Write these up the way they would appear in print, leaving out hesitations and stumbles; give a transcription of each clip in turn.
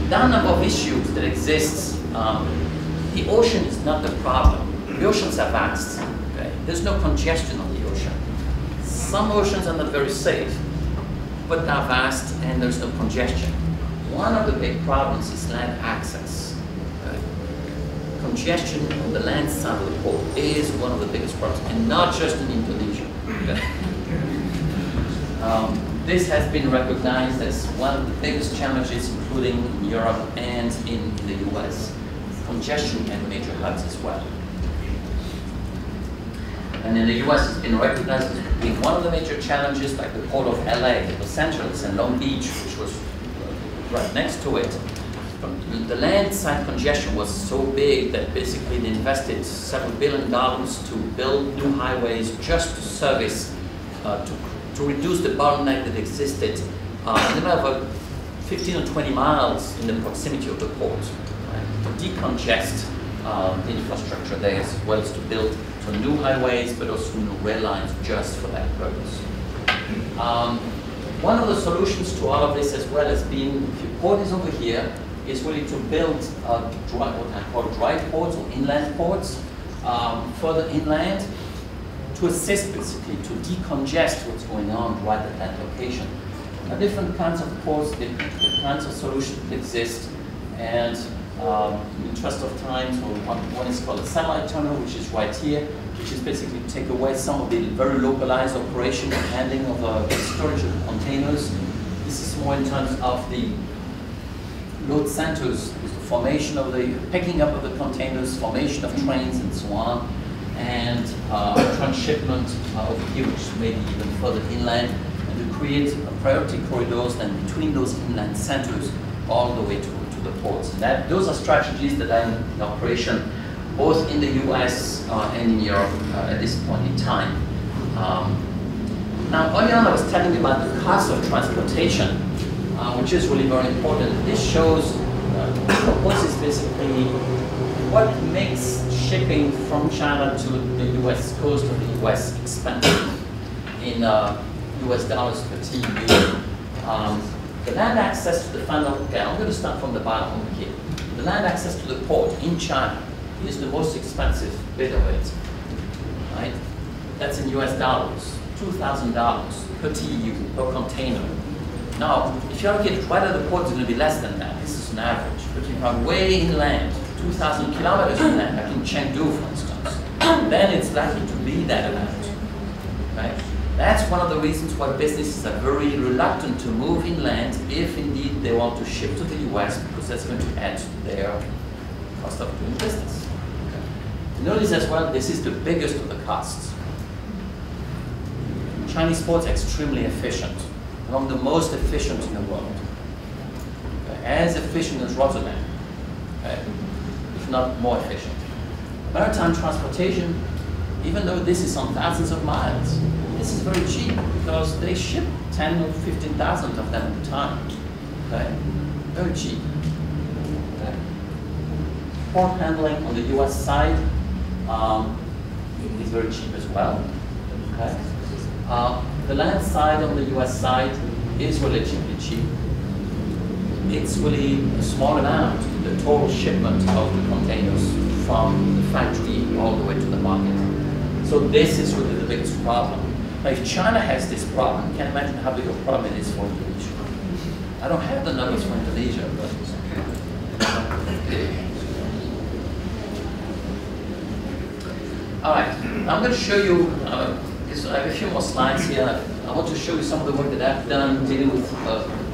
there are a number of issues that exist. The ocean is not the problem. The oceans are vast. Okay? There's no congestion on the ocean. Some oceans are not very safe, but they're vast and there's no congestion. One of the big problems is land access. Okay? Congestion on the land side of the port is one of the biggest problems, and not just in Indonesia. Okay? This has been recognized as one of the biggest challenges, including in Europe and in the US. Congestion at major hubs as well. And in the US, it's been recognized as being one of the major challenges, like the port of LA, Los Angeles, and Long Beach, which was right next to it. The land side congestion was so big that basically they invested several $billion to build new highways just to service, to reduce the bottleneck that existed in about 15 or 20 miles in the proximity of the port, right? To decongest the infrastructure there, as well as to build some new highways, but also new rail lines just for that purpose. One of the solutions to all of this, as well as being, if your port is over here, is really to build what I call dry ports or inland ports further inland, to assist basically to decongest what's going on right at that location. Now, different kinds of ports, different kinds of solutions exist, and in the interest of time, so one is called a satellite terminal, which is right here, which is basically to take away some of the very localized operation and handling of storage of containers. This is more in terms of the load centers, the formation of the picking up of the containers, formation of trains, and so on, and transshipment of here, which may be even further inland, and to create priority corridors then between those inland centers all the way to the ports. And those are strategies that are in operation both in the US and in Europe at this point in time. Now, earlier on I was telling you about the cost of transportation, which is really very important. This shows, what is basically what makes shipping from China to the US coast of the US expensive in US dollars per TEU. The land access to the final, okay, I'm going to start from the bottom over here. The land access to the port in China is the most expensive bit of it, right? That's in US dollars, $2,000 per TEU, per container. Now, if you allocate it right at the port, it's going to be less than that. This is an average. But if you are way inland, 2,000 kilometers inland, like in Chengdu, for instance, then it's likely to be that amount, right? That's one of the reasons why businesses are very reluctant to move inland if indeed they want to ship to the US, because that's going to add to their cost of doing business. Okay. Notice as well, this is the biggest of the costs. Chinese ports are extremely efficient, among the most efficient in the world. Okay. As efficient as Rotterdam, okay, if not more efficient. Maritime transportation, even though this is on thousands of miles, this is very cheap because they ship 10 or 15,000 of them at a time. Okay? Very cheap. Okay. Port handling on the US side is very cheap as well. Okay? The land side on the US side is relatively cheap. It's really a small amount, the total shipment of the containers from the factory all the way to the market. So this is really the biggest problem. Now, if China has this problem, you can imagine how big a problem it is for Indonesia. I don't have the numbers for Indonesia, but all right. I'm going to show you. I have a few more slides here. I want to show you some of the work that I've done dealing with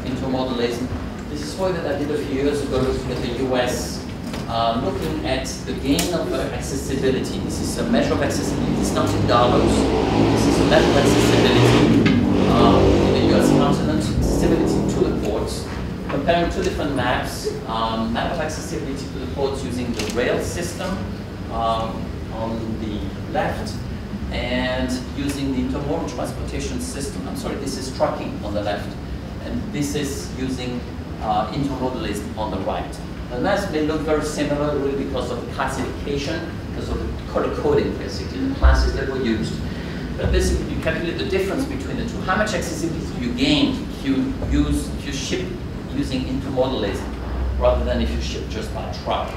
intermodalism. This is work that I did a few years ago looking at the US. Looking at the gain of accessibility. This is a measure of accessibility. It's not in dollars. This is a measure of accessibility in the US continent, accessibility to the ports. Comparing two different maps, map of accessibility to the ports using the rail system on the left, and using the intermodal transportation system. I'm sorry, this is trucking on the left, and this is using intermodalism on the right. The maps may look very similar really because of the classification, because of the color coding basically, the classes that were used. But basically you calculate the difference between the two. How much accessibility do you gain if you ship using intermodalism? rather than if you ship just by truck.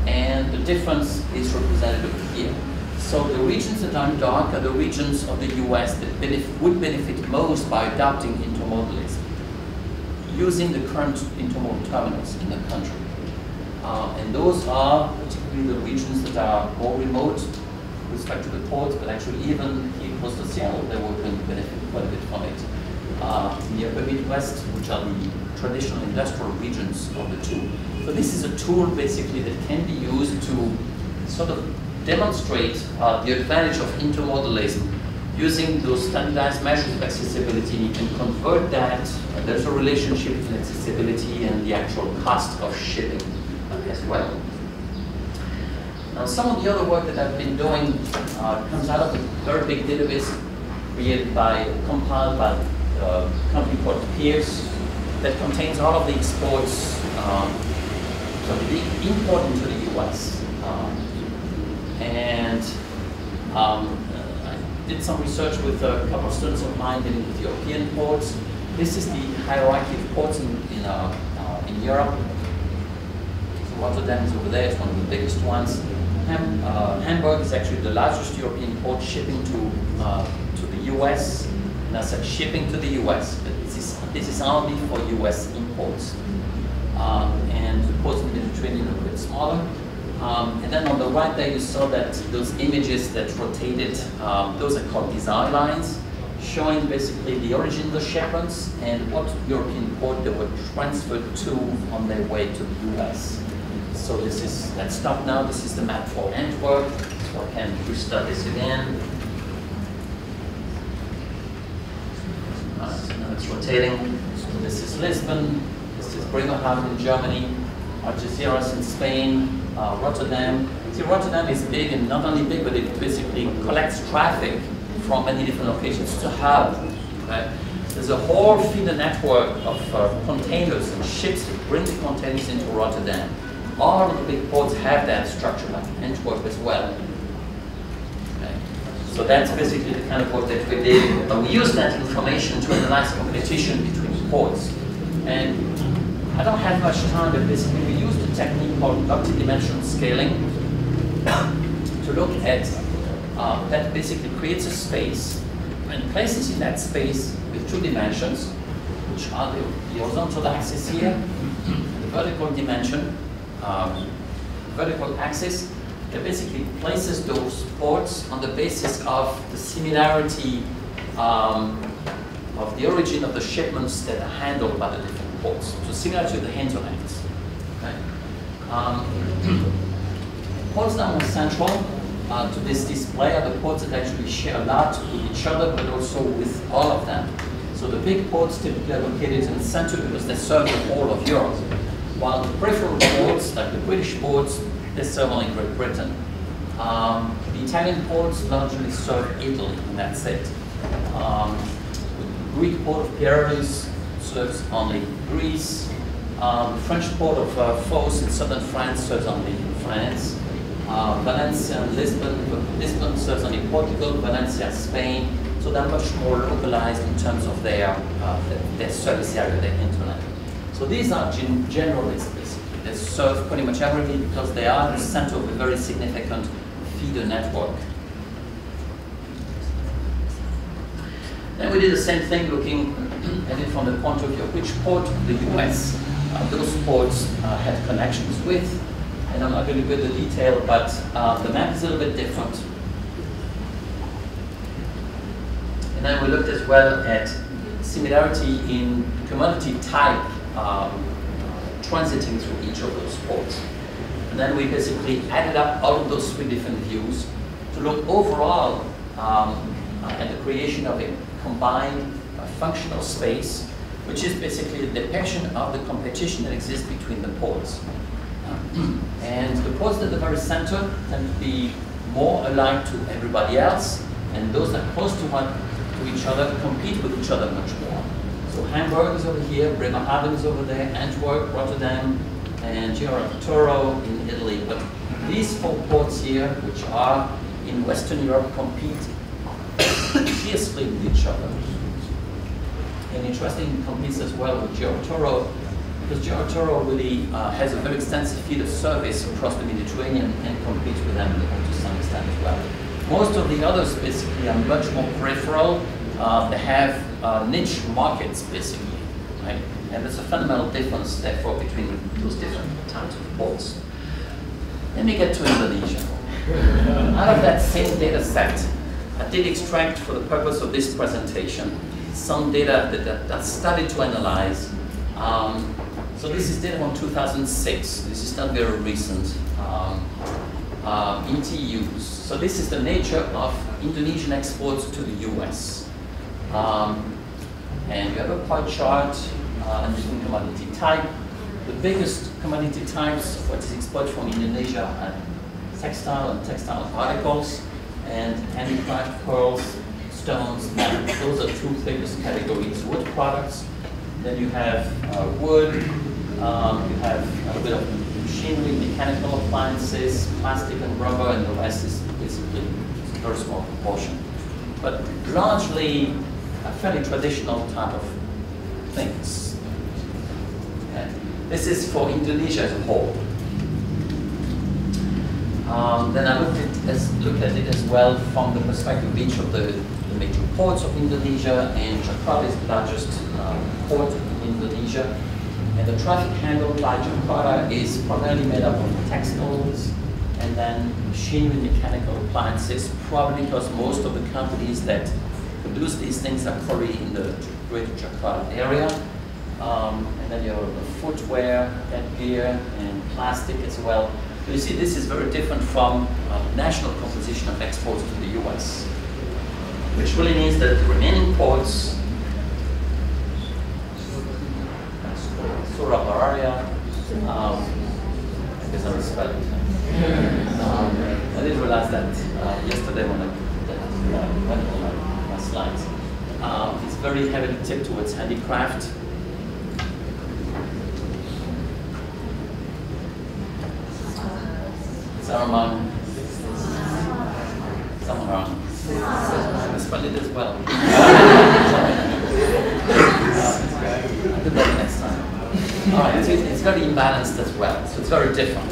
And the difference is represented over here. So the regions that are in dark are the regions of the US that would benefit most by adopting intermodalism, using the current intermodal terminals in the country. And those are particularly the regions that are more remote with respect to the ports, but actually even here close to Seattle, they will benefit quite a bit from it. In the upper Midwest, which are the traditional industrial regions of the two. So this is a tool basically that can be used to sort of demonstrate the advantage of intermodalism using those standardized measures of accessibility. You can convert that. There's a relationship between accessibility and the actual cost of shipping as well. Now, some of the other work that I've been doing comes out of a very big database compiled by a company called Pierce that contains all of the exports, so the import into the US. I did some research with a couple of students of mine dealing with European ports. This is the hierarchy of ports in Europe. So Rotterdam is over there, it's one of the biggest ones. Hamburg is actually the largest European port shipping to the US. And I said shipping to the US, but this is only for US imports. And the ports in the Mediterranean are a bit smaller. And then on the right there you saw that those images that rotated, those are called design lines, showing basically the origin of the shipments and what European port they were transferred to on their way to the US. So let's stop now. This is the map for Antwerp. So I can restart this again. So now it's rotating. So this is Lisbon, this is Bremerhaven in Germany, Algeciras in Spain, Rotterdam. See, Rotterdam is big, and not only big, but it basically collects traffic from many different locations. It's a hub. Okay? There's a whole feeder network of containers and ships that bring the containers into Rotterdam. All of the big ports have that structure, like Antwerp as well. Okay? So that's basically the kind of work that we did. We used that information to analyze competition between ports. And I don't have much time, but basically we used a technique called multidimensional scaling to look at that basically creates a space and places in that space with two dimensions, which are the horizontal axis here, and the vertical dimension, vertical axis, that basically places those ports on the basis of the similarity of the origin of the shipments that are handled by the different ports. So similar to the hinterlands. Okay? Ports that are more central to this display are the ports that actually share a lot with each other, but also with all of them. So the big ports typically are located in the center because they serve the whole of Europe, while the peripheral ports, like the British ports, they serve only Great Britain. The Italian ports largely serve Italy, and that's it. The Greek port of Piraeus serves only Greece. The French port of Fos in southern France serves only France. Valencia and Lisbon serves only Portugal, Valencia, Spain. So they're much more localized in terms of their service area, their hinterland. So these are generalists, basically. They serve pretty much everything because they are the center of a very significant feeder network. Then we did the same thing, looking at it from the point of view of which port of the US those ports had connections with. And I'm not going to go into detail, but the map is a little bit different. And then we looked as well at similarity in commodity type transiting through each of those ports. And then we basically added up all of those three different views to look overall at the creation of a combined functional space, which is basically a depiction of the competition that exists between the ports. And the ports at the very center tend to be more aligned to everybody else, and those that are close to each other compete with each other much more. So Hamburg is over here, Bremerhaven is over there, Antwerp, Rotterdam, and Toro in Italy. But these four ports here, which are in Western Europe, compete fiercely with each other. And interesting, competes as well with Toro because Arturo really has a very extensive field of service across the Mediterranean and competes with them to some extent as well. Most of the others basically are much more peripheral. They have niche markets basically, right? And there's a fundamental difference therefore between those different types of ports. Let me get to Indonesia. Out of that same data set, I did extract for the purpose of this presentation some data that I started to analyze. So this is data from 2006. This is not very recent. ETUs. So this is the nature of Indonesian exports to the US. And you have a pie chart and different commodity type. The biggest commodity types of what is exported from Indonesia are textile and textile articles, and handicraft, pearls, stones. Those are two biggest categories. Wood products. Then you have wood. You have a bit of machinery, mechanical appliances, plastic and rubber, and the rest is basically a very small proportion. But largely a fairly traditional type of things. Okay. This is for Indonesia as a whole. Then I looked at it as well from the perspective of each of the major ports of Indonesia, and Jakarta is the largest port in Indonesia. And the traffic handled by Jakarta is primarily made up of textiles and then machinery, mechanical appliances, probably because most of the companies that produce these things are probably in the greater Jakarta area. And then you have the footwear, headgear, and plastic as well. So you see, this is very different from national composition of exports to the US, which really means that the remaining ports, Surabaya, I guess I misspelled it. I didn't realize that yesterday when I went on my slides. It's very heavily tipped towards handicraft. Saruman, Samarang. I misspelled it as well. I'll do that next time. All right, it's very imbalanced as well, so it's very different.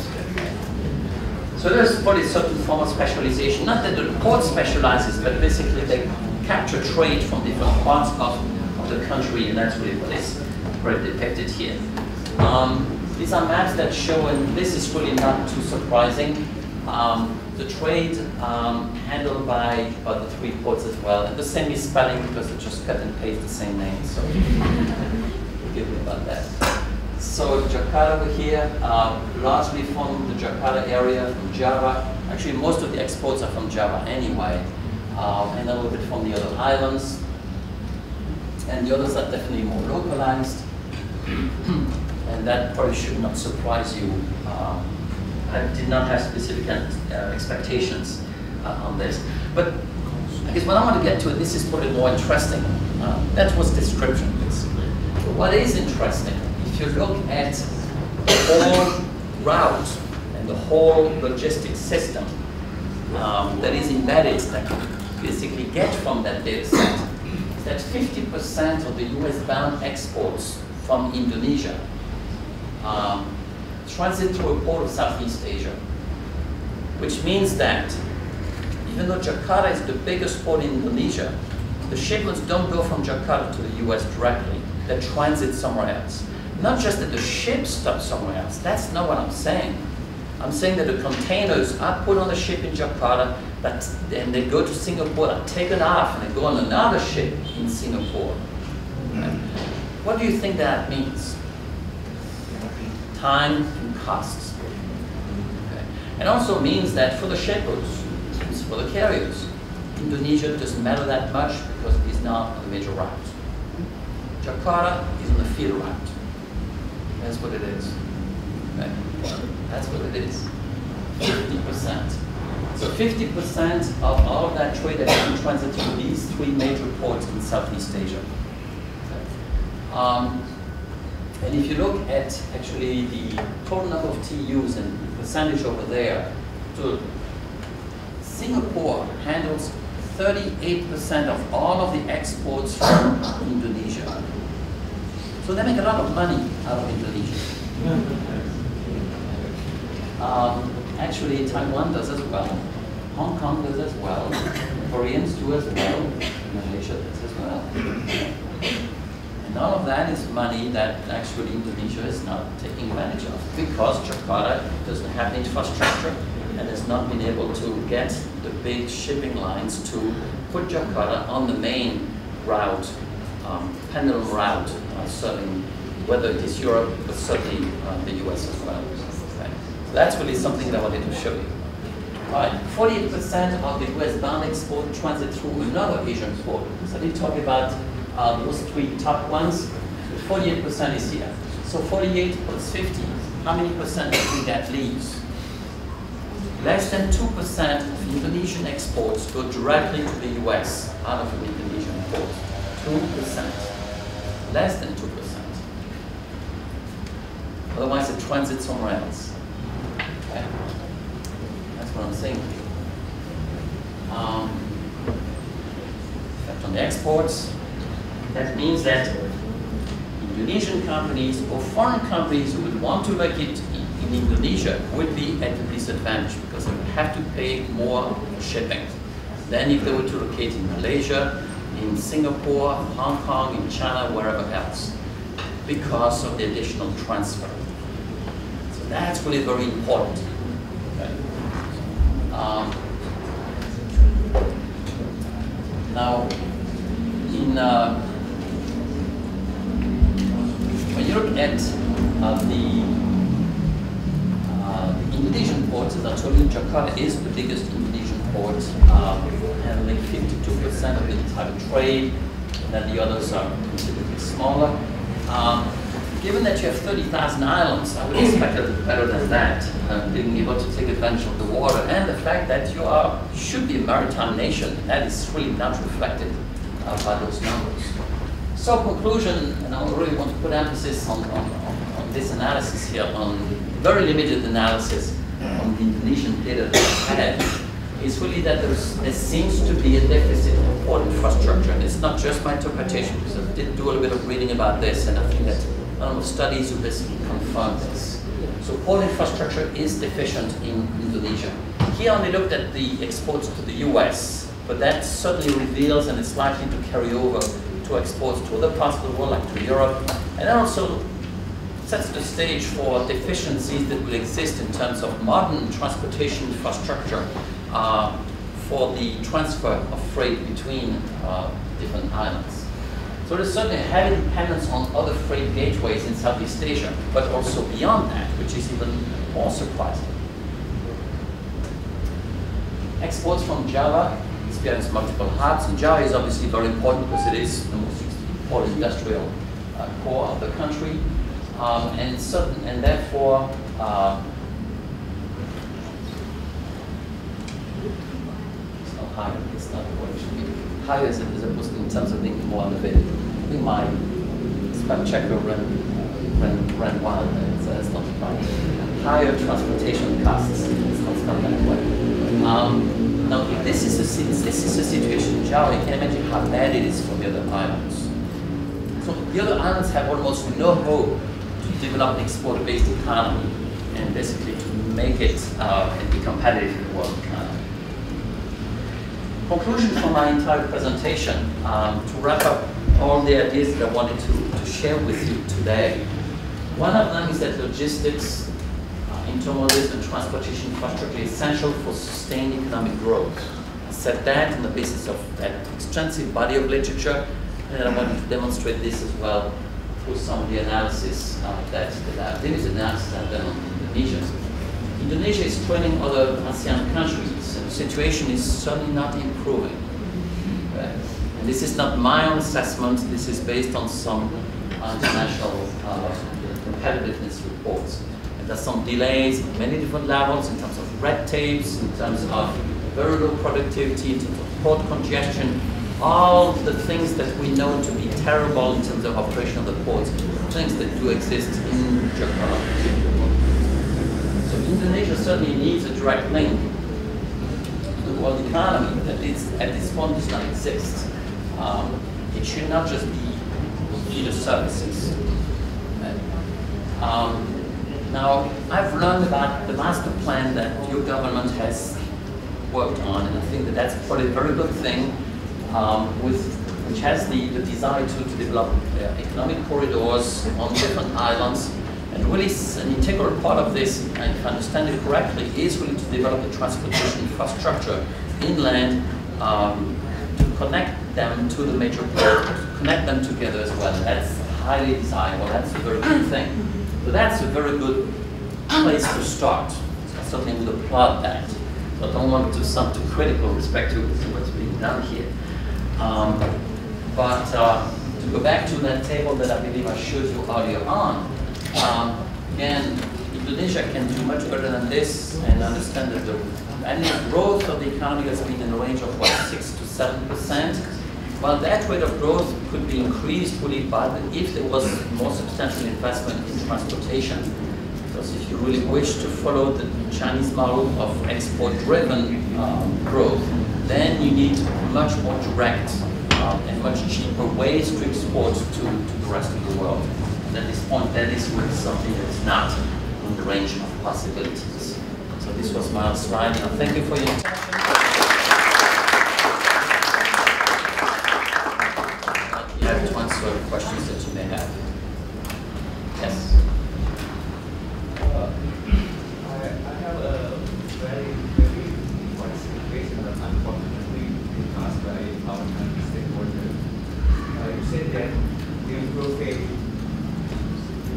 So there's probably a certain form of specialization, not that the port specializes, but basically they capture trade from different parts of the country, and that's really what is depicted here. These are maps that show, and this is really not too surprising, the trade handled by the three ports as well, and the same is spelling because they just cut and paste the same name, so forgive me about that. So Jakarta over here, largely from the Jakarta area, from Java. Actually, most of the exports are from Java anyway, and a little bit from the other islands. And the others are definitely more localized. And that probably should not surprise you. I did not have specific expectations on this. But I guess what I want to get to, this is probably more interesting. That was description, basically. But what is interesting, if you look at the whole route and the whole logistics system that is embedded, that you basically get from that data set, is that 50% of the US-bound exports from Indonesia transit through a port of Southeast Asia, which means that even though Jakarta is the biggest port in Indonesia, the shipments don't go from Jakarta to the US directly. They transit somewhere else. Not just that the ship stops somewhere else. That's not what I'm saying. I'm saying that the containers are put on a ship in Jakarta, and they go to Singapore, are taken off, and they go on another ship in Singapore. Right? What do you think that means? Time and costs. Okay. It also means that for the shippers, for the carriers, Indonesia doesn't matter that much because it is not on the major route. Jakarta is on the feeder route. That's what it is. Okay. That's what it is. 50%. So 50% of all of that trade that can transit through these three major ports in Southeast Asia. Okay. And if you look at actually the total number of TUs and the percentage over there, so Singapore handles 38% of all of the exports from Indonesia. So they make a lot of money out of Indonesia. Actually, Taiwan does as well. Hong Kong does as well. Koreans do as well. Malaysia does as well. And all of that is money that actually Indonesia is not taking advantage of because Jakarta doesn't have the infrastructure and has not been able to get the big shipping lines to put Jakarta on the main route, pendulum route, serving whether it is Europe, but certainly the US as well. Okay. So that's really something that I wanted to show you. All right, 48% of the US bound export transit through another Asian port. So they talk about those three top ones. 48% is here. So 48 plus 50, how many percent do you think that leaves? Less than 2% of Indonesian exports go directly to the US out of an Indonesian port. 2%. Less than 2%. Otherwise, it transits somewhere else. Okay? That's what I'm saying. Effect on the exports. That means that Indonesian companies or foreign companies who would want to make it in Indonesia would be at a disadvantage because they would have to pay more shipping than if they were to locate in Malaysia, in Singapore, Hong Kong, in China, wherever else, because of the additional transfer. So that's really very important. Okay. Now, when you look at the Indonesian ports, as I told you, Jakarta is the biggest Indonesian port, handling 52% of the entire trade, and then the others are considerably smaller. Given that you have 30,000 islands, I would expect a little better than that, being able to take advantage of the water, and the fact that you should be a maritime nation. That is really not reflected by those numbers. So conclusion, and I really want to put emphasis on this analysis here, on very limited analysis on the Indonesian data that I had, is really that there seems to be a deficit of port infrastructure. And it's not just my interpretation, because I did do a little bit of reading about this, and I think that a lot of studies who basically confirm this. So port infrastructure is deficient in Indonesia. Here I only looked at the exports to the US, but that certainly reveals and is likely to carry over to exports to other parts of the world, like to Europe, and that also sets the stage for deficiencies that will exist in terms of modern transportation infrastructure for the transfer of freight between different islands. So there's certainly a heavy dependence on other freight gateways in Southeast Asia, but also beyond that, which is even more surprising. Exports from Java experience multiple hubs, and Java is obviously very important because it is the most important industrial core of the country, and therefore it's not higher. It's not what it should be. Higher is opposed to in terms of being more elevated. I think my spell checker ran wild. It's not right. Higher transportation costs. It's not that way. Now, if this is a situation in Java, you can imagine how bad it is for the other islands. So the other islands have almost no hope to develop an export-based economy and basically to make it and be competitive in the world economy. Conclusion from my entire presentation, to wrap up all the ideas that I wanted to share with you today. One of them is that logistics, intermodalism, and transportation infrastructure is essential for sustained economic growth. I said that on the basis of that extensive body of literature, and I wanted to demonstrate this as well through some of the analysis limited analysis I've done on Indonesia. Indonesia is training other ASEAN countries, and the situation is certainly not improving. Right? And this is not my own assessment, this is based on some international competitiveness reports. And there's some delays at many different levels in terms of red tapes, in terms of very low productivity, in terms of port congestion, all the things that we know to be terrible in terms of operation of the ports, things that do exist in Jakarta. So Indonesia certainly needs a direct link to the world economy that at this point does not exist. It should not just be feeder services. Now, I've learned about the master plan that your government has worked on, and I think that that's probably a very good thing, which has the desire to develop economic corridors on different islands. And really, an integral part of this, and if I understand it correctly, is really to develop a transportation infrastructure inland to connect them to the major port, to connect them together as well. And that's highly desirable. That's a very good thing. So that's a very good place to start. I certainly would applaud that. So I don't want to sound too critical with respect to what's being done here. But to go back to that table that I believe I showed you earlier on, again, Indonesia can do much better than this, and understand that the annual growth of the economy has been in the range of, what, 6 to 7%. Well, that rate of growth could be increased really if there was more substantial investment in transportation. Because if you really wish to follow the Chinese model of export-driven growth, then you need much more direct and much cheaper ways to export to the rest of the world. And at this point, that is really something that is not in the range of possibilities. So this was my slide. Now, thank you for your attention. You have to answer questions that you may have. Yes? I have a very important question that unfortunately been asked by our country stakeholders. You said that the growth rate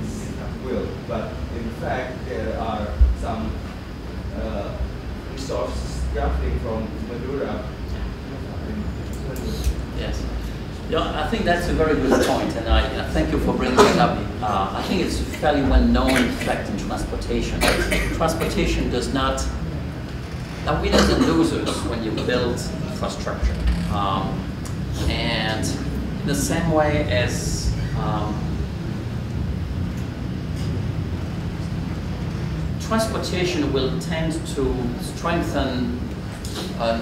is at will, but in fact there are some resources drafting from Madura. Yes. Yeah, I think that's a very good point, and I thank you for bringing it up. I think it's a fairly well-known fact in transportation. Transportation does not, now winners and losers when you build infrastructure. And in the same way as transportation will tend to strengthen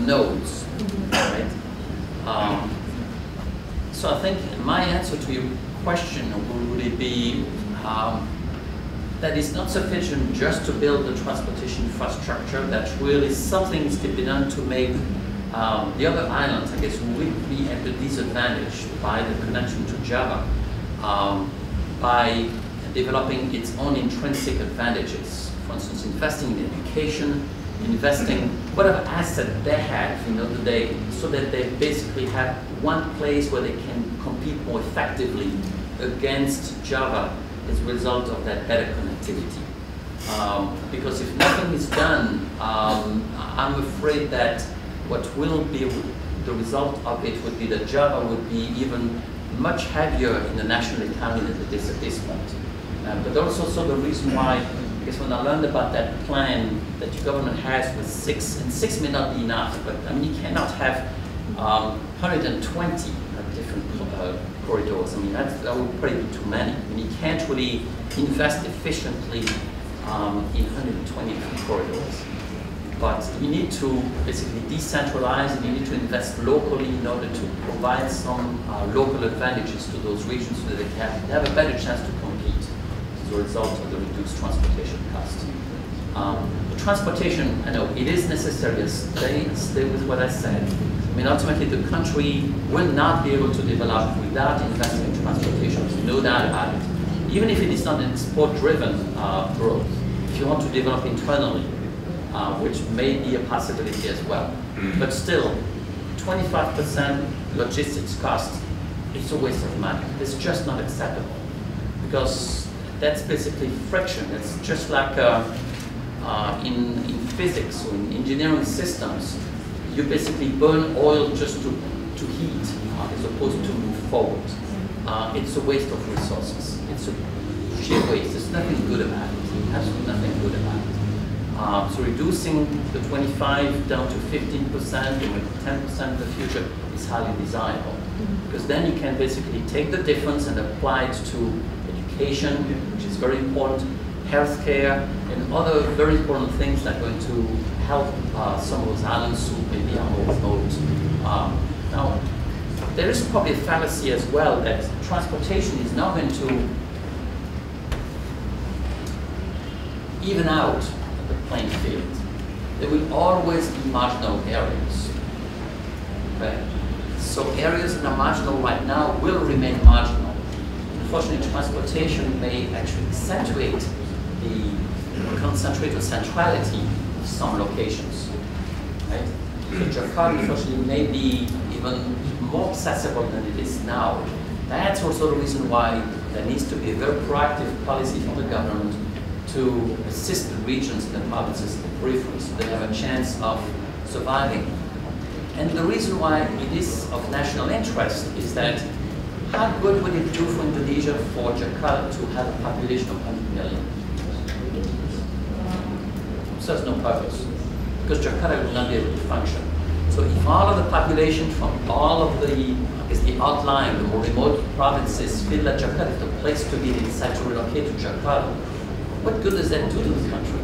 nodes, right? So I think my answer to your question would really be that it's not sufficient just to build the transportation infrastructure, that really something is to be done to make the other islands, I guess, will be at a disadvantage by the connection to Java, by developing its own intrinsic advantages. For instance, investing in education, investing whatever asset they have, so that they basically have one place where they can compete more effectively against Java as a result of that better connectivity. Because if nothing is done, I'm afraid that what will be the result of it would be that Java would be even much heavier in the national economy than it is at this point. But also the reason why, because when I learned about that plan that your government has with 6, and 6 may not be enough, but I mean, you cannot have 120 different corridors. I mean, that would probably be too many. I mean, you can't really invest efficiently in 120 different corridors. But you need to basically decentralize, and you need to invest locally in order to provide some local advantages to those regions so that they have a better chance to compete as a result of the reduced transportation costs. The transportation, I know, it is necessary. Stay with what I said. I mean, ultimately, the country will not be able to develop without investing in transportation. There's no doubt about it. Even if it is not an export-driven growth, if you want to develop internally, which may be a possibility as well. But still, 25% logistics cost is a waste of money. It's just not acceptable, because that's basically friction. It's just like in physics or in engineering systems, you basically burn oil just to heat as opposed to move forward. It's a waste of resources. It's a sheer waste. There's nothing good about it. Absolutely nothing good about it. So reducing the 25 down to 15% or 10% in the future is highly desirable, because then you can basically take the difference and apply it to education, which is very important, healthcare, and other very important things that are going to help some of those islands who maybe are more remote. Now, there is probably a fallacy as well that transportation is not going to even out the playing field. There will always be marginal areas. Okay? So areas that are marginal right now will remain marginal. Unfortunately, transportation may actually accentuate the centrality of some locations. Right? So Jakarta, unfortunately, may be even more accessible than it is now. That's also the reason why there needs to be a very proactive policy from the government to assist the regions and the provinces and the peripheries so they have a chance of surviving. And the reason why it is of national interest is that how good would it do for Indonesia for Jakarta to have a population of 100 million? Serves no purpose, because Jakarta will not be able to function. So if all of the population from all of the outlying, the more remote provinces feel that Jakarta is the place to be, they decide to relocate to Jakarta, what good does that do to the country?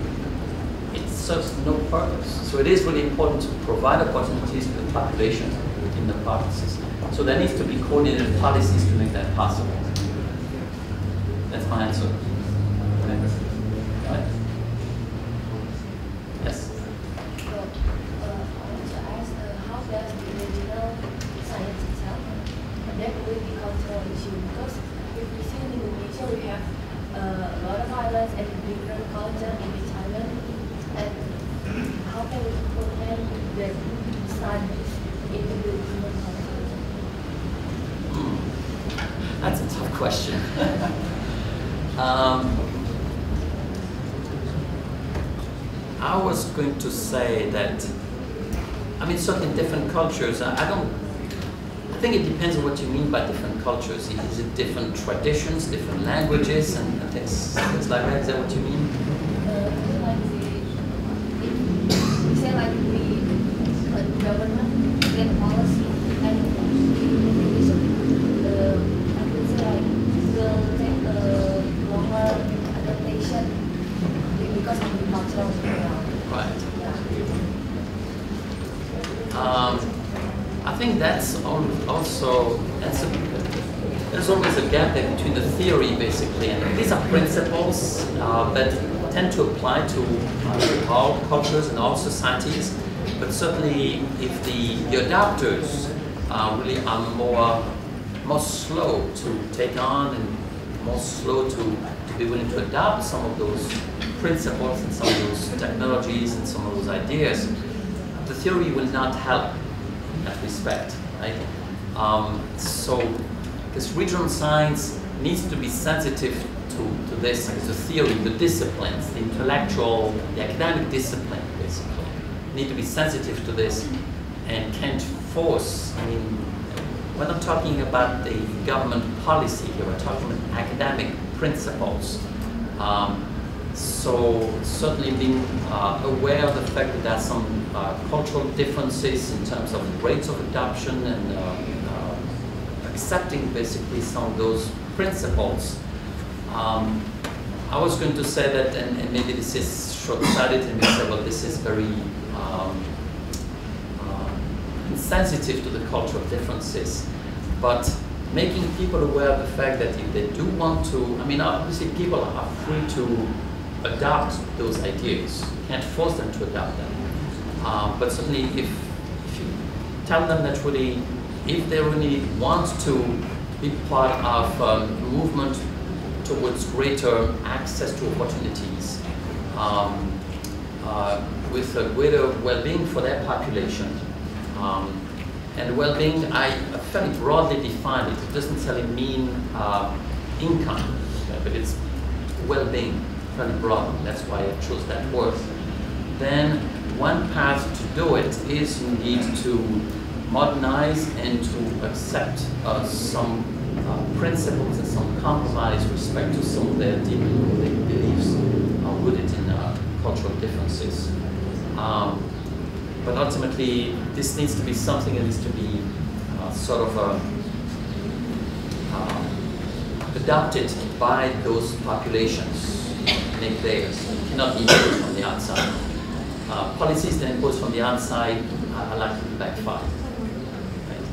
It serves no purpose. So it is really important to provide opportunities to the population in the provinces. So there needs to be coordinated policies to make that possible. That's my answer. Okay. Right. Yes? So, I want to ask, how does the regional science itself connect with the cultural issue? Because if we see in Indonesia, we have a lot of islands and different culture in each island. And how can we implement the studies into the human culture? That's a tough question. I was going to say that, I mean, certainly different cultures, I think it depends on what you mean by different cultures. Is it different traditions, different languages, and things like that? Is that what you mean? We say like the government get policy and I would say like will take a longer adaptation because of the cultural background. Right. Yeah. I think that's also, there's always a gap there between the theory basically, and these are principles that tend to apply to all cultures and all societies, but certainly if the adopters really are more slow to take on and more slow to be willing to adopt some of those principles and some of those technologies and some of those ideas, the theory will not help in that respect, right? So, because regional science needs to be sensitive to this, the theory, the disciplines, the intellectual, the academic discipline, basically, need to be sensitive to this and can't force, I mean, we're not talking about the government policy here, we're talking about academic principles. So certainly being aware of the fact that there are some cultural differences in terms of rates of adoption and accepting basically some of those principles. I was going to say that, and maybe this is short-sighted, and we say, well, this is very insensitive to the cultural differences, but making people aware of the fact that if they do want to, I mean, obviously people are free to adopt those ideas. You can't force them to adopt them. But certainly if you tell them that really, if they really want to be part of a movement towards greater access to opportunities, with a greater well-being for their population, and well-being, I fairly broadly define it. It doesn't necessarily mean income, okay, but it's well-being, fairly broad. That's why I chose that word. Then one path to do it is indeed to modernize and to accept some principles and some compromise with respect to some of their deep beliefs rooted in cultural differences. But ultimately, this needs to be something that needs to be sort of adopted by those populations, make theirs. It cannot be imposed from the outside. Policies that impose from the outside are likely to backfire. Right?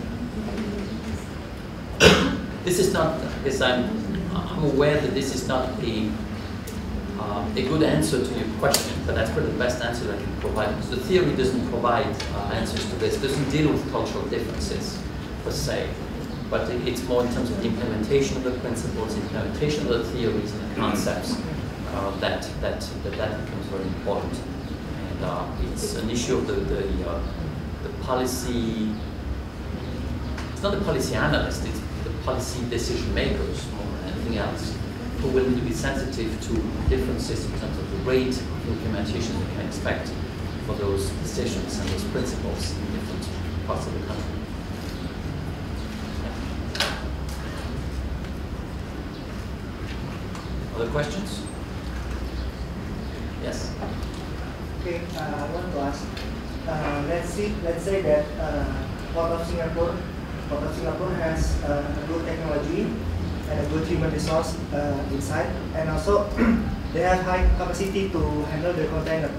this is not, because I'm aware that this is not a good answer to your question, but that's probably the best answer I can provide. Because the theory doesn't provide answers to this. It doesn't deal with cultural differences, per se. But it's more in terms of the implementation of the principles, implementation of the theories and the concepts that becomes very important. And it's an issue of the policy. It's not the policy analyst, it's the policy decision makers more than anything else, who will need to be sensitive to differences in terms of the rate of implementation they can expect for those decisions and those principles in different parts of the country. Other questions? Yes? Okay, I want to ask. Let's say that Port of Singapore has a good technology and a good human resource inside, and also they have high capacity to handle the container,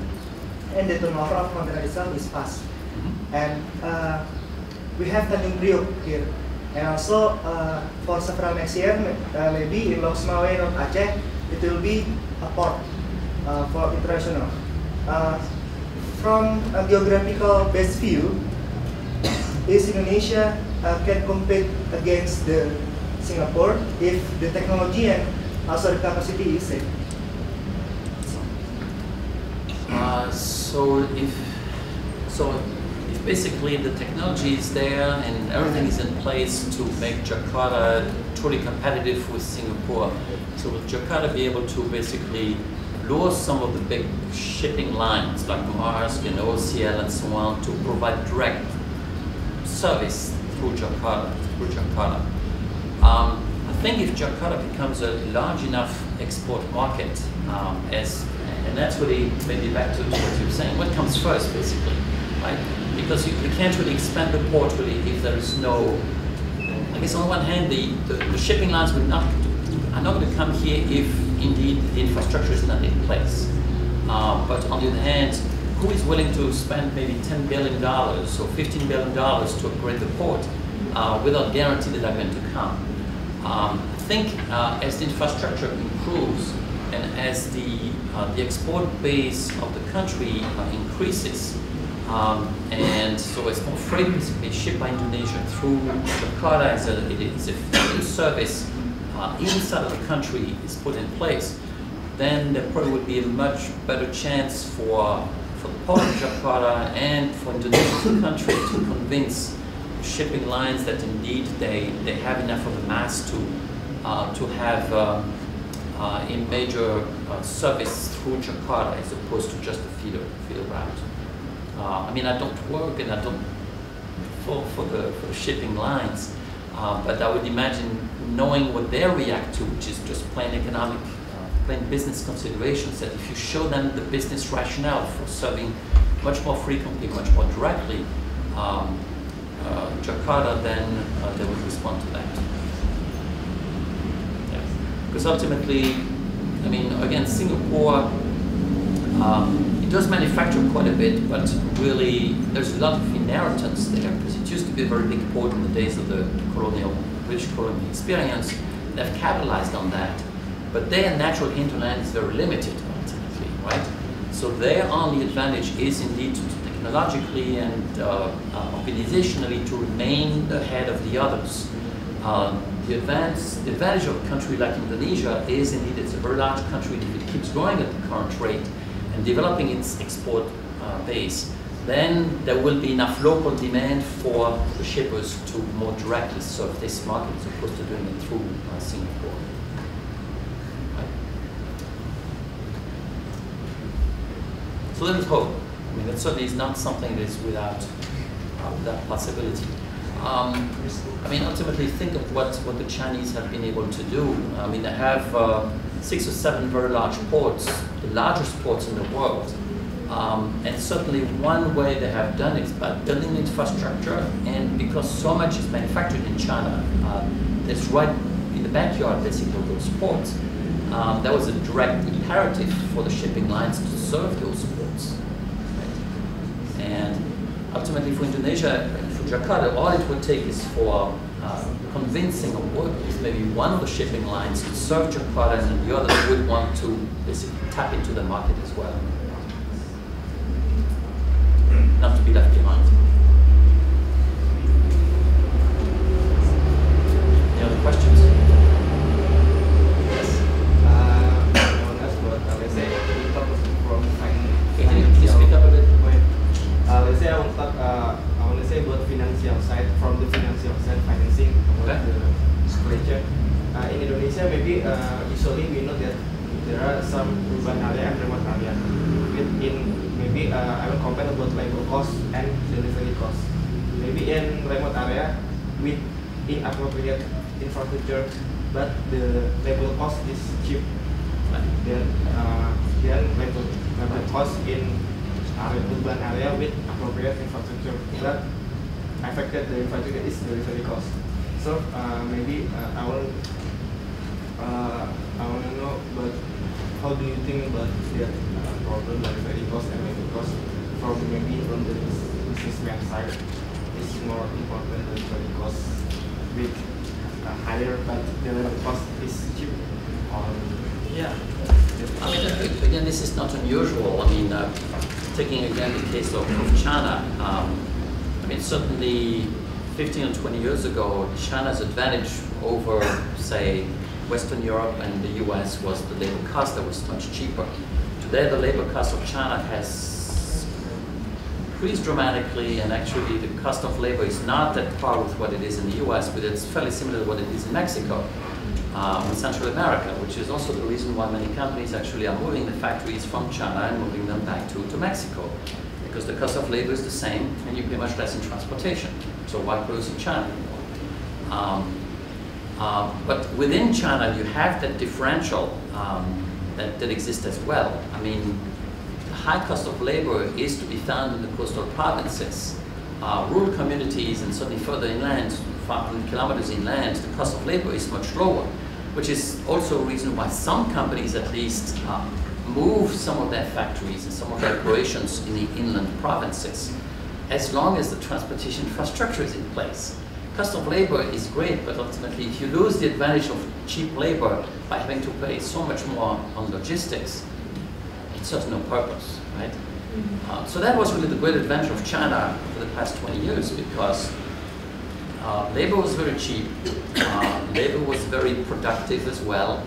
and the turnover of container itself is fast. And we have Tanjung Priok here, and also for several next year, maybe in Lok Semawe or Aceh, it will be a port for international. From a geographical based view, is Indonesia can compete against the Singapore if the technology and also the capacity is same? So if basically the technology is there and everything is in place to make Jakarta truly competitive with Singapore, so will Jakarta be able to basically lure some of the big shipping lines like Maersk and OCL and so on to provide direct service through Jakarta? I think if Jakarta becomes a large enough export market, and that's really maybe back to what you were saying, what comes first basically, right? Because you can't really expand the port really if there is no, I guess on the one hand the shipping lines are not going to come here if indeed the infrastructure is not in place. But on the other hand, who is willing to spend maybe $10 billion or $15 billion to upgrade the port without guarantee that they're going to come? I think as the infrastructure improves and as the export base of the country increases, and so as more freight is shipped by Indonesia through Jakarta as a free service inside of the country is put in place, then there probably would be a much better chance for the port of Jakarta and for Indonesia as a country to convince shipping lines that indeed they have enough of a mass to have a major service through Jakarta as opposed to just a feeder route. I mean, I don't work and I don't for the shipping lines, but I would imagine knowing what they react to, which is just plain economic, plain business considerations, that if you show them the business rationale for serving much more frequently, much more directly, Jakarta, then they would respond to that. Yeah. Because ultimately, I mean, again, Singapore, it does manufacture quite a bit, but really there's a lot of inheritance there, because it used to be a very big port in the days of the British colonial experience. They've capitalized on that, but their natural hinterland is very limited ultimately, right? So their only advantage is indeed technologically and organizationally to remain ahead of the others. The advantage of a country like Indonesia is indeed it's a very large country. If it keeps growing at the current rate and developing its export base, then there will be enough local demand for the shippers to more directly serve this market as opposed to doing it through Singapore. Right. So there is hope. I mean, that certainly is not something that is without possibility. I mean, ultimately, think of what the Chinese have been able to do. I mean, they have 6 or 7 very large ports, the largest ports in the world. And certainly one way they have done it is by building infrastructure, and because so much is manufactured in China, that's right in the backyard basically of those ports. That was a direct imperative for the shipping lines to serve those ports. Right? And ultimately for Indonesia, for Jakarta, all it would take is for convincing of workers. Maybe one of the shipping lines could serve Jakarta and the other would want to basically tap into the market as well. Not to be left behind. Any other questions? Yes. I want to ask about, let's say, we talk from Can you speak up a bit? Let's say I want to say about financial side, from the financial side, financing, about the structure. In Indonesia, maybe usually we know that there are some urban area and remote area. Within maybe I will compare about labor cost and delivery cost. Maybe in remote area with inappropriate infrastructure, but the labor cost is cheap. Then labor cost in urban area with appropriate infrastructure, but affected the infrastructure is delivery cost. So maybe I want to know, but how do you think about that problem, delivery cost and labor cost from the businessman side? Is more important than delivery cost with higher, but the labor cost is cheap. Yeah. I mean, again, this is not unusual. I mean, taking again the case of China, I mean, certainly 15 or 20 years ago, China's advantage over, say, Western Europe and the US was the labor cost that was much cheaper. Today, the labor cost of China has increased dramatically, and actually the cost of labor is not that far with what it is in the US, but it's fairly similar to what it is in Mexico. In Central America, which is also the reason why many companies actually are moving the factories from China and moving them back to Mexico, because the cost of labor is the same and you pay much less in transportation. So why produce in China anymore? But within China, you have that differential that exists as well. I mean, the high cost of labor is to be found in the coastal provinces. Rural communities and certainly further inland, 500 kilometers inland, the cost of labor is much lower, which is also a reason why some companies at least move some of their factories and some of their operations in the inland provinces, as long as the transportation infrastructure is in place. Cost of labor is great, but ultimately if you lose the advantage of cheap labor by having to pay so much more on logistics, it serves no purpose, right? So that was really the great advantage of China for the past 20 years, because labor was very cheap, labor was very productive as well,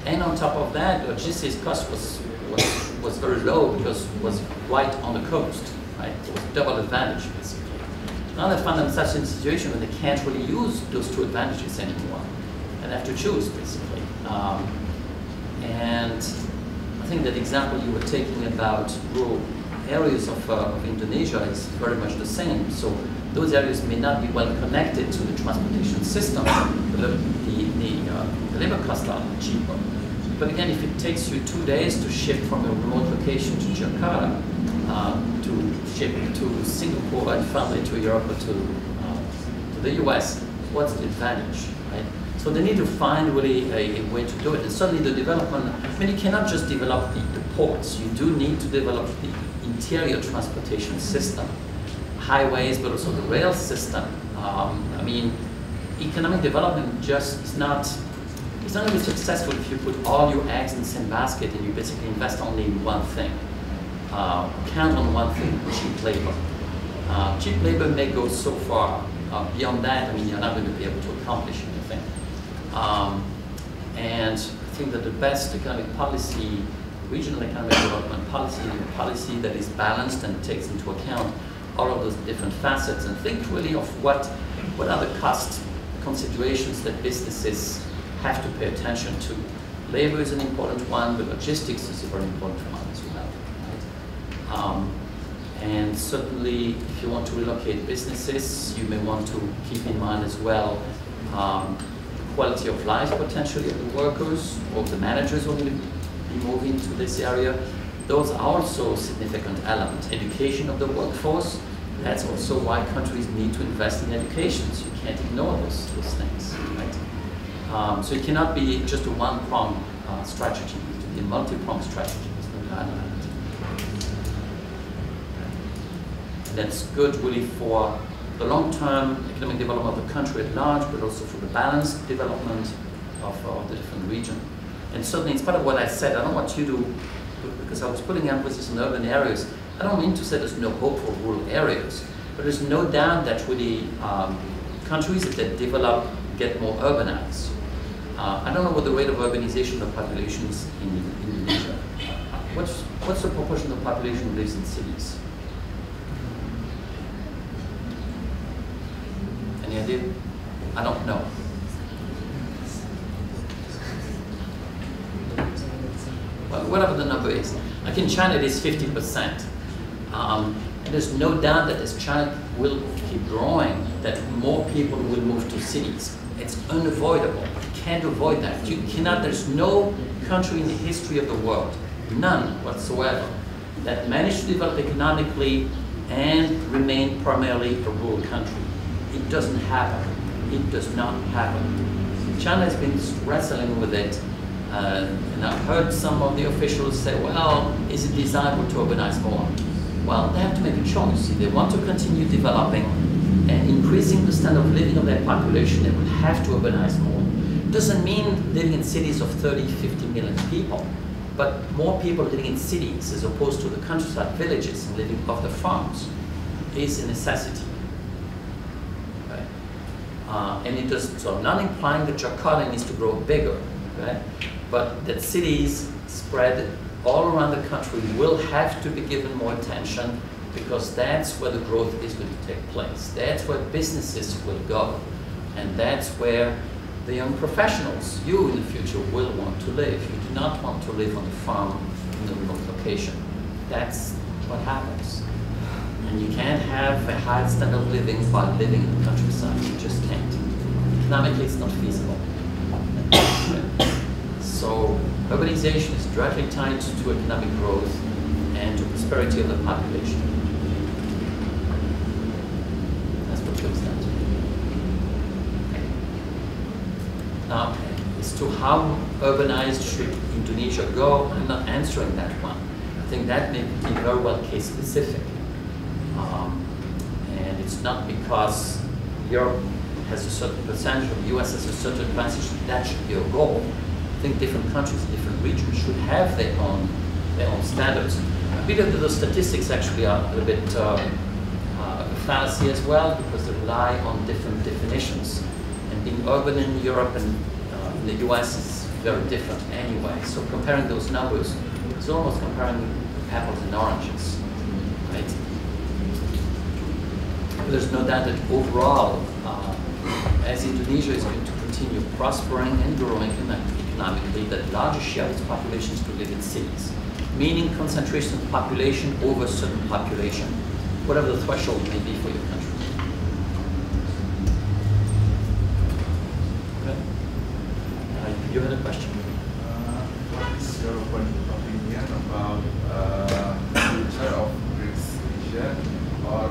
and on top of that, logistics cost was very low because it was right on the coast, right? It was double advantage, basically. Now they find themselves in a situation where they can't really use those two advantages anymore, and they have to choose, basically. And I think that example you were taking about rural areas of Indonesia is very much the same. So those areas may not be well connected to the transportation system, but the labor costs are cheaper. But again, if it takes you 2 days to ship from a remote location to Jakarta, to ship to Singapore and finally to Europe or to the US, what's the advantage, right? So they need to find really a way to do it. And certainly the development, I mean, you cannot just develop the ports. You do need to develop the interior transportation system, highways, but also the rail system. I mean, economic development just is not, it's not going to be successful if you put all your eggs in the same basket and you basically invest only in one thing. Count on one thing, cheap labor. Cheap labor may go so far. Beyond that, I mean, you're not going to be able to accomplish anything. And I think that the best economic policy, regional economic development policy, a policy that is balanced and takes into account all of those different facets, and think really of what are the cost considerations that businesses have to pay attention to. Labor is an important one, but logistics is a very important one as well. Right? And certainly, if you want to relocate businesses, you may want to keep in mind as well quality of life potentially of the workers or the managers who are going to be moving to this area. Those are also significant elements. Education of the workforce, that's also why countries need to invest in education. So you can't ignore those things, right? So it cannot be just a one-pronged strategy. It needs to be a multi-pronged strategy. And that's good really for the long-term economic development of the country at large, but also for the balanced development of the different region. And certainly, in spite of what I said, I don't want you to, because I was putting emphasis on urban areas, I don't mean to say there's no hope for rural areas, but there's no doubt that really countries that develop get more urbanized. I don't know what the rate of urbanization of population is in Indonesia. What's the proportion of the population who lives in cities? Any idea? I don't know. Well, whatever the number is. Like in China, it is 50%. And there's no doubt that as China will keep growing, that more people will move to cities. It's unavoidable. You can't avoid that. You cannot, there's no country in the history of the world, none whatsoever, that managed to develop economically and remain primarily a rural country. It doesn't happen. It does not happen. China has been wrestling with it, and I've heard some of the officials say, well, is it desirable to urbanize more? Well, they have to make a choice. If they want to continue developing and increasing the standard of living of their population, they will have to urbanize more. It doesn't mean living in cities of 30, 50 million people, but more people living in cities as opposed to the countryside villages and living off the farms is a necessity. And it does, so I'm not implying that Jakarta needs to grow bigger, right? But that cities spread all around the country will have to be given more attention, because that's where the growth is going to take place. That's where businesses will go. And that's where the young professionals, you in the future, will want to live. You do not want to live on the farm in a remote location. That's what happens. And you can't have a high standard of living while living in the countryside. You just can't. Economically, it's not feasible. So urbanization is directly tied to economic growth and to prosperity of the population. That's what comes down to. Now, as to how urbanized should Indonesia go, I'm not answering that one. I think that may be very well case specific. And it's not because Europe has a certain percentage or the US has a certain advantage that should be a goal. I think different countries, different regions should have their own standards. A bit of the statistics actually are a bit a fallacy as well, because they rely on different definitions. And being urban in Europe and in the US is very different anyway. So comparing those numbers is almost comparing apples and oranges, right? But there's no doubt that overall, as Indonesia is going to continue prospering and growing economically, that larger share of its population is to live in cities, meaning concentration of population over a certain population, whatever the threshold may be for your country. Okay. You had a question? What is your opinion about the future of BRICS Asia or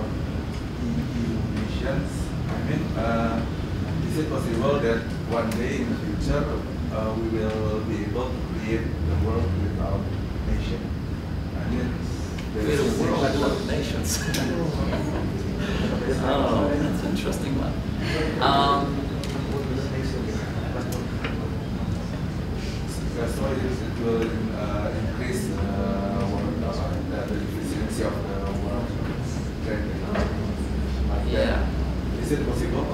EU nations? I mean, is it possible that one day in the future we will be able to create the world without nation? I mean, create a world without nations. Oh, that's an interesting one. That's why it will increase the efficiency of the world trade. Yeah. Is it possible?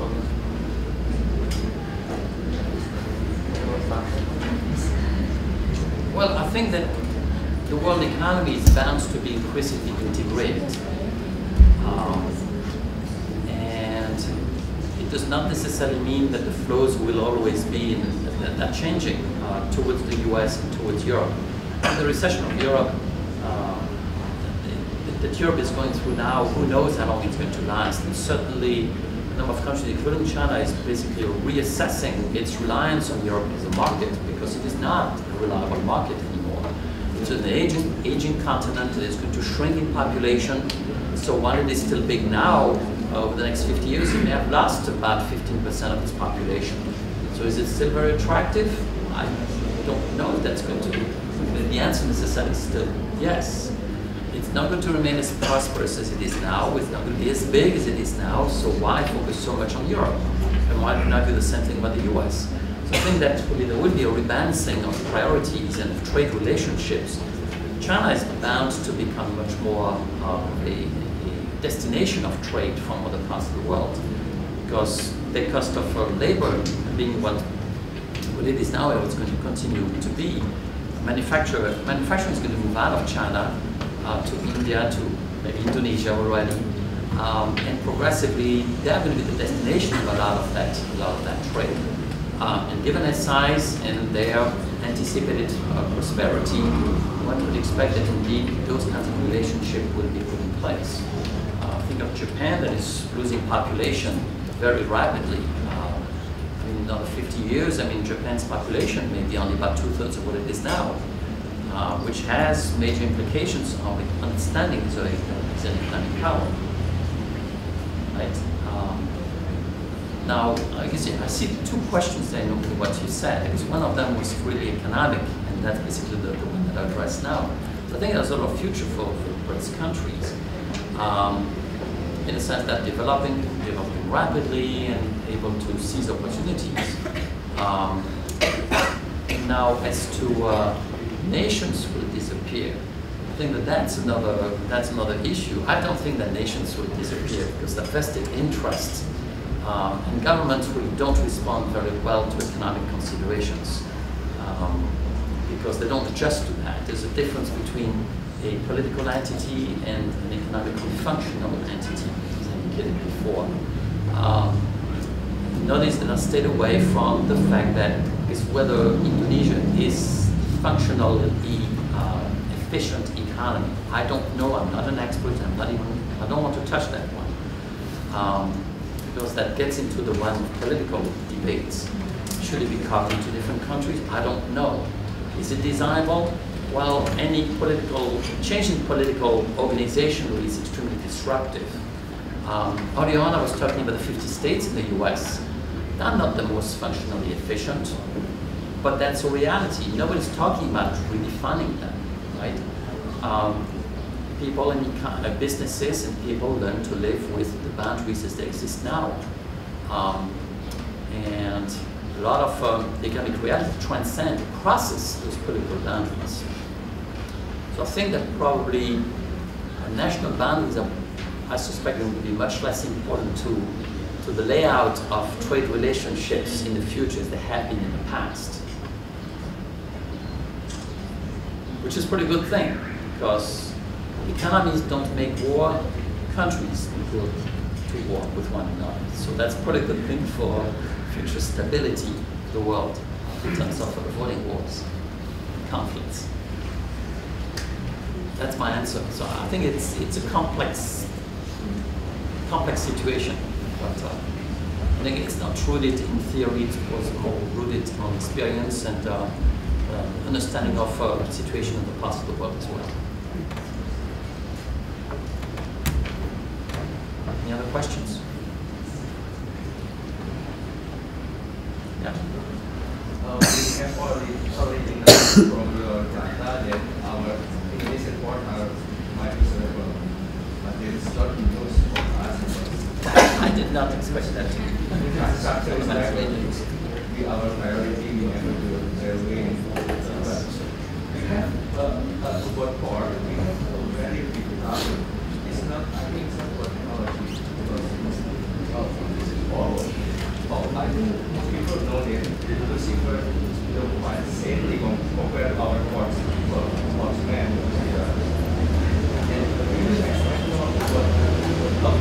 Well, I think that the world economy is bound to be increasingly integrated. And it does not necessarily mean that the flows will always be changing towards the US and towards Europe. And the recession of Europe, that Europe is going through now, who knows how long it's going to last. And certainly a number of countries, including China, is basically reassessing its reliance on Europe as a market, because it is not a reliable market anymore. It's an aging continent that is going to shrink in population. So while it is still big now, over the next 50 years, it may have lost about 15% of its population. So is it still very attractive? I don't know if that's going to be. The answer necessarily is still yes. not going to remain as prosperous as it is now. It's not going to be as big as it is now. So why focus so much on Europe? And why not do the same thing about the US? So I think that there will be a rebalancing of priorities and of trade relationships. China is bound to become much more a destination of trade from other parts of the world, because the cost of labor being what it is now, it's going to continue to be. Manufacturing is going to move out of China to India, to maybe Indonesia already, and progressively they are going to be the destination of a lot of that trade. And given their size and their anticipated prosperity, one would expect that indeed those kinds of relationships will be put in place. Think of Japan, that is losing population very rapidly. In another 50 years, Japan's population may be only about 2/3 of what it is now, which has major implications on the understanding of its economic power. Right? Now, I guess I see two questions there in what you said, because one of them was really economic, and that's basically the one that I addressed now. So I think there's a lot of future for these countries, in the sense that developing rapidly and able to seize opportunities. Now, as to nations will disappear, I think that's another issue. I don't think that nations will disappear, because the vested interests and governments really don't respond very well to economic considerations, because they don't adjust to that. There's a difference between a political entity and an economically functional entity, as I indicated before. Notice that I stayed away from the fact that whether Indonesia is functionally efficient economy. I don't know. I'm not an expert. I don't want to touch that one. Because that gets into the one of political debates. Should it be copied to different countries? I don't know. Is it desirable? Well, any change in political organization is extremely disruptive. Earlier on, I was talking about the 50 states in the US. They're not the most functionally efficient, but that's a reality. Nobody's talking about redefining them, right? People and businesses and people learn to live with the boundaries as they exist now. And a lot of economic reality transcend, crosses those political boundaries. So I think that probably national boundaries are, I suspect, going to be much less important to the layout of trade relationships in the future as they have been in the past. Which is a pretty good thing, because economies don't make war, countries will to war with one another. So that's a pretty good thing for future stability of the world in terms of avoiding wars, conflicts. That's my answer. So I think it's a complex situation, but I think it's not rooted in theory. It was more rooted on experience and understanding of the situation in the parts of the world as well. Any other questions? Yeah. We have already learned from your data that our Indonesian ports are quite miserable, but there is not news for us. I did not expect that. Infrastructure is like our priority. We have to do railway. We have a support port. We have a very big problem. It's not. I think it's not for technology because this is forward. I think most people know that the silver don't quite safely compared to our ports for sportsmen. And we will expect what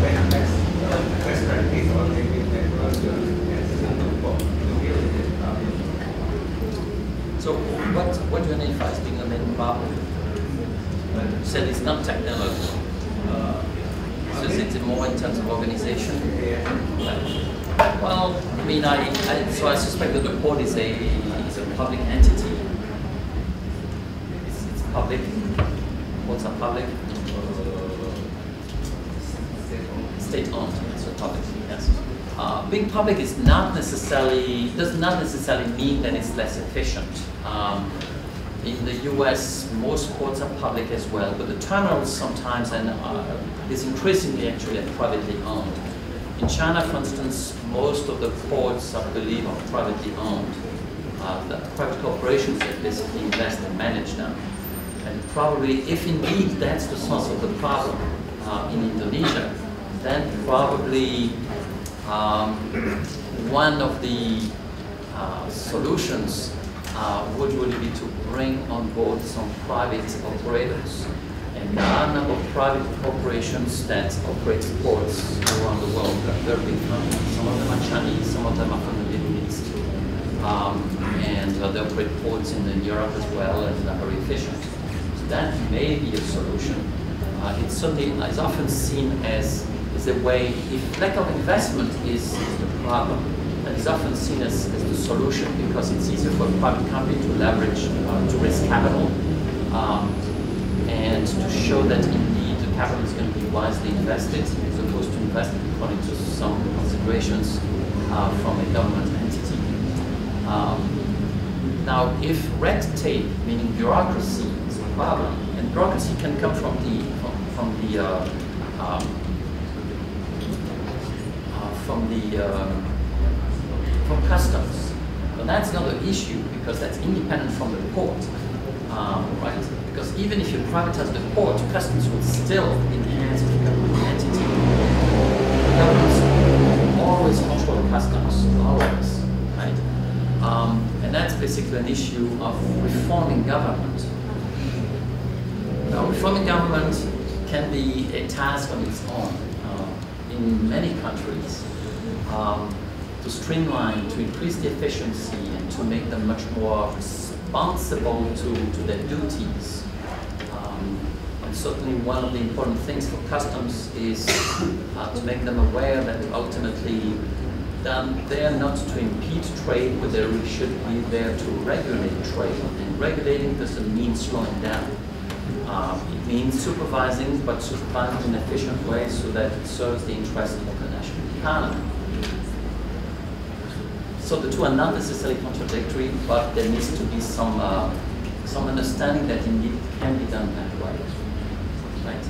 best practice or maybe technology to deal with this problem. So what do you identify as being the main problem? You said it's not technology. So is it more in terms of organization? Well, I mean, so I suspect that the port is a public entity. It's public. Ports are public. State-owned. So public. Yes. Being public is does not necessarily mean that it's less efficient. In the US, most ports are public as well, but the terminals sometimes is increasingly actually privately owned. In China, for instance, most of the ports, I believe, are privately owned. The private corporations that basically invest and manage them. And probably, if indeed that's the source of the problem in Indonesia, then probably one of the solutions would really be to bring on board some private operators. And there are a number of private corporations that operate ports around the world. They're big companies. Some of them are Chinese, some of them are from the Middle East. And they operate ports in Europe as well, and are very efficient. So that may be a solution. It certainly is often seen as a way, if lack of investment is the problem, that is often seen as the solution, because it's easier for a private company to leverage, to raise capital, and to show that indeed the capital is going to be wisely invested, as opposed to invested according to some considerations from a government entity. Now, if red tape, meaning bureaucracy, is a problem, and bureaucracy can come from customs, but that's another issue, because that's independent from the port, right? Because even if you privatize the port, customs would still enhance the government entity. The governments always control customs, always, right? And that's basically an issue of reforming government. Now, reforming government can be a task on its own in many countries, to streamline, to increase the efficiency, and to make them much more responsible to their duties. And certainly one of the important things for customs is to make them aware that ultimately they're not to impede trade, but they really should be there to regulate trade. And regulating doesn't mean slowing down. It means supervising, but supervising in an efficient way so that it serves the interest of the national economy. So the two are not necessarily contradictory, but there needs to be some understanding that indeed it can be done that way, right?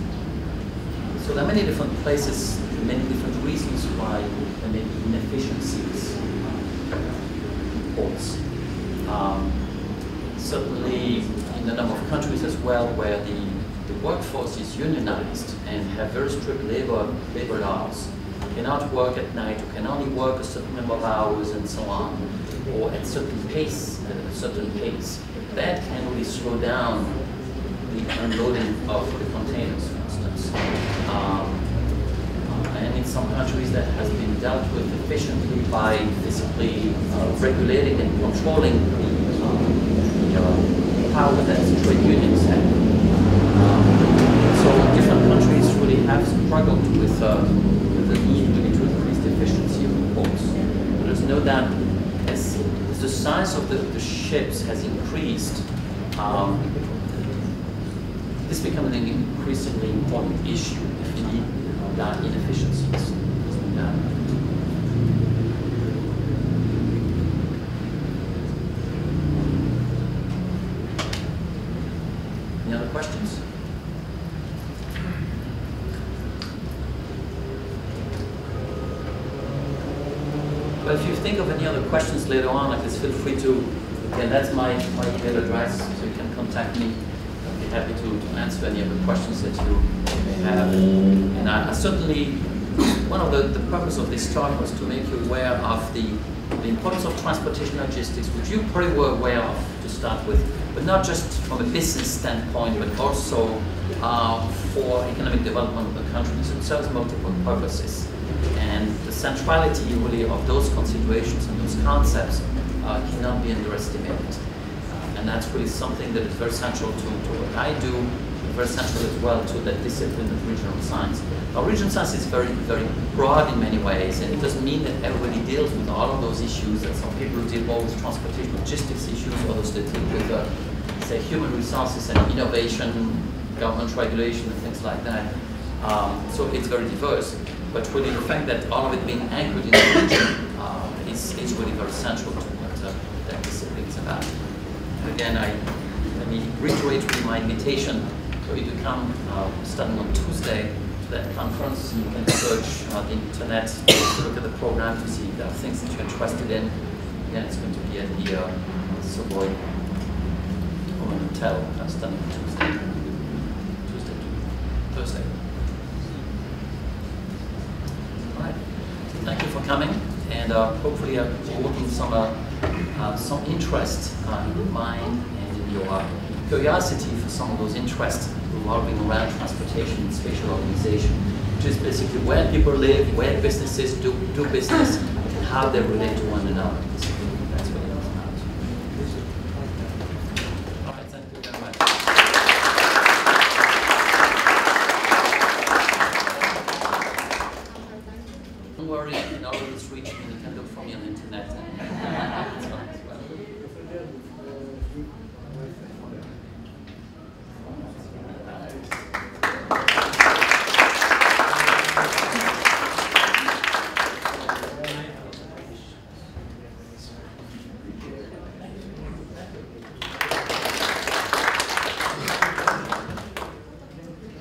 So there are many different places, many different reasons why there may be inefficiencies in ports. Certainly in a number of countries as well, where the workforce is unionized and have very strict labor laws. You cannot work at night, you can only work a certain number of hours and so on, or at a certain pace. That can really slow down the unloading of the containers, for instance. And in some countries that has been dealt with efficiently by physically regulating and controlling the power that trade unions have. So different countries really have struggled with the need really to increase the efficiency of the ports. But there's no doubt, as the size of the ships has increased, this becomes an increasingly important issue if you need inefficiencies. Any other questions? Well, if you think of any other questions later on, like this, feel free to, again, that's my email address, so you can contact me. I'll be happy to answer any other questions that you may have. And I certainly, one of the purpose of this talk was to make you aware of the importance of transportation logistics, which you probably were aware of to start with, but not just from a business standpoint, but also for economic development of the country. So it serves multiple purposes. And the centrality really of those considerations and those concepts cannot be underestimated. And that's really something that is very central to what I do, very central as well to that discipline of regional science. Now, regional science is very, very broad in many ways, and it doesn't mean that everybody deals with all of those issues, that some people deal more with transportation logistics issues, others that deal with, say, human resources and innovation, government regulation, and things like that. So it's very diverse. But really the fact that all of it being anchored in the region is really very central to what that discipline is about. And again, reiterate my invitation for you to come starting on Tuesday to that conference. You can search the internet to look at the program to see if there are things that you're interested in. Again, it's going to be at the Savoy Hotel starting on Thursday. All right. Thank you for coming, and hopefully awoken some interest in your mind and in your curiosity for some of those interests revolving around transportation and spatial organization, which is basically where people live, where businesses do business, and how they relate to one another. That's what it is about. All right, thank you very much. Don't worry, you can always reach me. You can look for me on the internet. It's fine as well.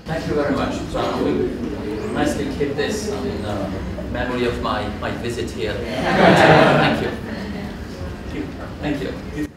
Thank you very much. So we'll nicely keep this in memory of my visit here. Thank you. Thank you.